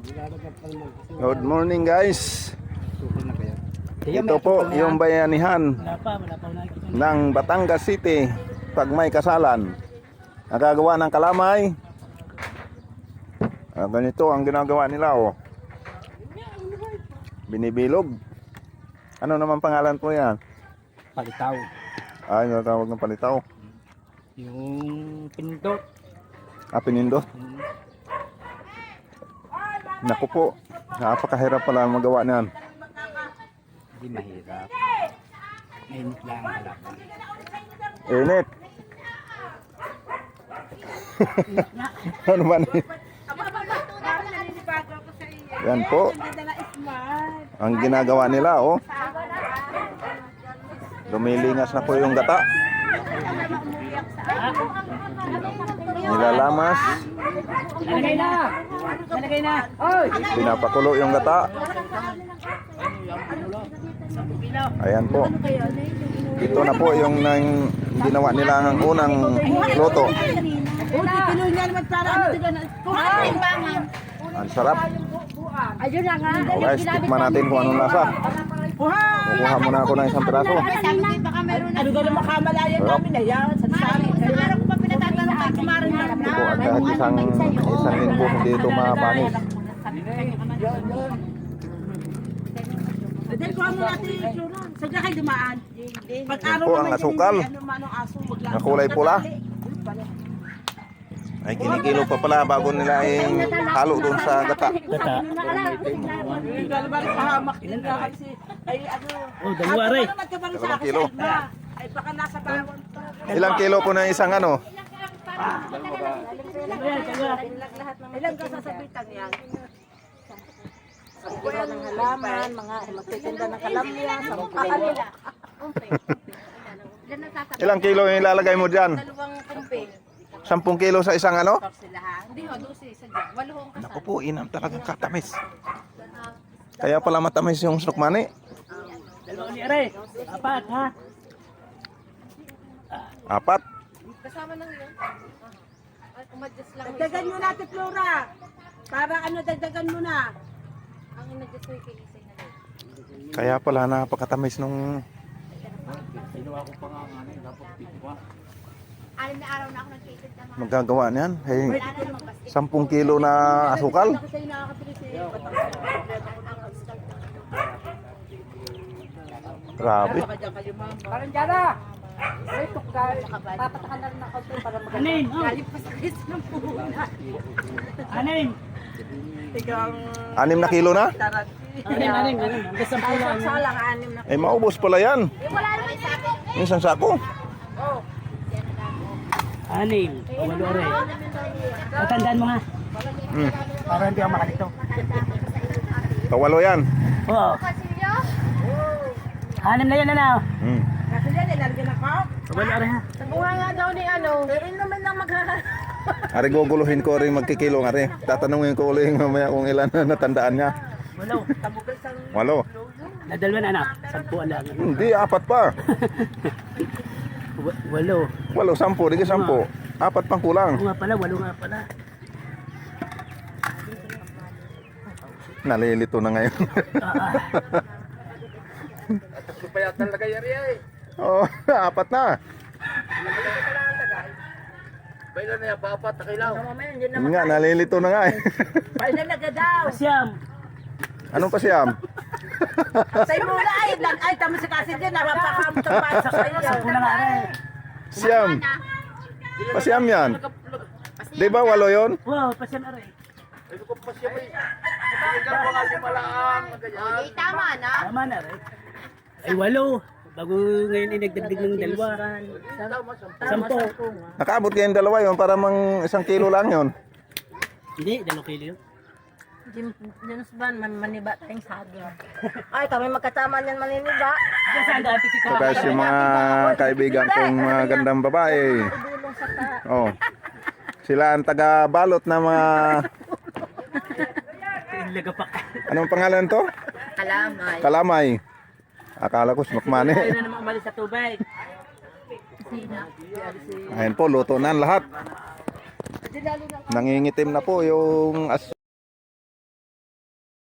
Good morning guys. Ito po yung bayanihan ng Batangas City pag may kasalan. Nagagawa ng kalamay. Ganito ang ginagawa nila oh. Binibilog. Ano naman pangalan po yan? Palitaw. Ay, natawag ng palitaw. Yung pinindot. Pinindot. Naku po, napakahirap pala magawa niyan. Hindi mahirap. Mainit lang ang halapan. Init. Ano ba ni? Yan po. Ang ginagawa nila oh. Lumilingas na po yung gata. Nilalamas. Nalagay na! Nalagay na! Oy! Pinapakulo yung gata. Ayan po. Ito na po yung ginawa nila ng unang luto. Ang sarap. Ayun na nga. Okay, tikman natin kung anong lasa. Kukuha muna ako ng isang piraso. Ano ka naman kamalayan namin na yan? Sansari. Araw ko pa pinatatanong kay kumarin na Ito po, at kahit isang linggo hindi ito mapanis. Dahil kuha mo natin yung itsura. Sagla kayo dumaan. Yan po ang asukal. Ang kulay pula. Ay kinikilo pa pala bago nila halo doon sa gata. Gata. Oh, dalawa rin. 2 kilo. Ay baka nasa bawon. Ilang kilo po na isang ano? Ilan ka sasabitan yan? Pagkira ng halaman, mga magtitinda ng kalamya, sampal. Ilang kilo yung ilalagay mo dyan? Dalawang kumpi. 10 kilo sa isang ano? Sila ha? Hindi ho, 12 sa dyan. 8 ang kasal. Naku po, inam talagang katamis. Kaya pala matamis yung sukmani. Dalawa ni Are. Apat ha. 4. Kasama nang yun. Ay, umadjust lang. Dagdagan mo natin, Flora. Para ano, dagdagan mo na. Ang inadjust mo yung kilisay na yun. Kaya pala napakatamis nung Ginawa ko pa nga ano, dapat pitwa. 6 na araw na ako nag-cater naman. magagawa niyan. Hey, 10 kilo na asukal. Kasi nakakabilis eh. Grabe. Parang dyan ay, tukal. Papatakan na rin ng konti para maganda. Anin, oh. Galing pa sa kiss ng puhunan. Anin. Tigang 6 na kilo na? Anin. Hanggang 10 lang. salang 6 na. Eh, maubos pala yan. Wala naman sa akin. Yung isang sako. Oh. Anin. Walo Are. Tatandaan mo ha. Para hindi ako makalito. Kawalo yan. Oo. Anim na yan ano. Kasi dyan, ilalagyan ako. Walo Are ha. Nabuha nga daw ni ano. Pero naman lang Ari guguluhin ko rin magkikilo nga rin. Tatanungin ko ulit mamaya kung ilan na natandaan niya. Walo. 8. Nadalwa na ano. 10 lang. Hindi, 4 pa. Walo. 8, 10, di ka 10. 4 pang kulang. Oo nga pala, walo nga pala. Nalilito na ngayon. Oh, 4 na. Yun nga, nalilito na nga eh. Ay, nalaga daw. Siyam. Anong pasiyam? Say mula ay, tamo si kasi dyan. Napapakamutang pa sa kanya. 10 na nga Are. Siyam. Pasiyam yan. Di ba 8 yun? Wow, pasyan Are. Tama na. Tama na Are. Ay walo. Bago ngayon inagdagdag ng 2. 10. Nakaabot kayong 2 yun para mang 1 kilo lang yun. Hindi, 2 kilo yun. Dinos ba, maniba tayong saging. Ay, kami magkasama niyan maniniba. Diyan saan dahil pitik So guys, yung mga kaibigan kong mga gandang babae. Dulong sa ta. Oh. Sila ang taga-balot na mga... lagapak. Anong pangalan to? Kalamay. Kalamay. Akala ko smakmani. Ayaw na naman umalis sa tubig. Ayan po, luto na ang lahat. Nangingitim na po yung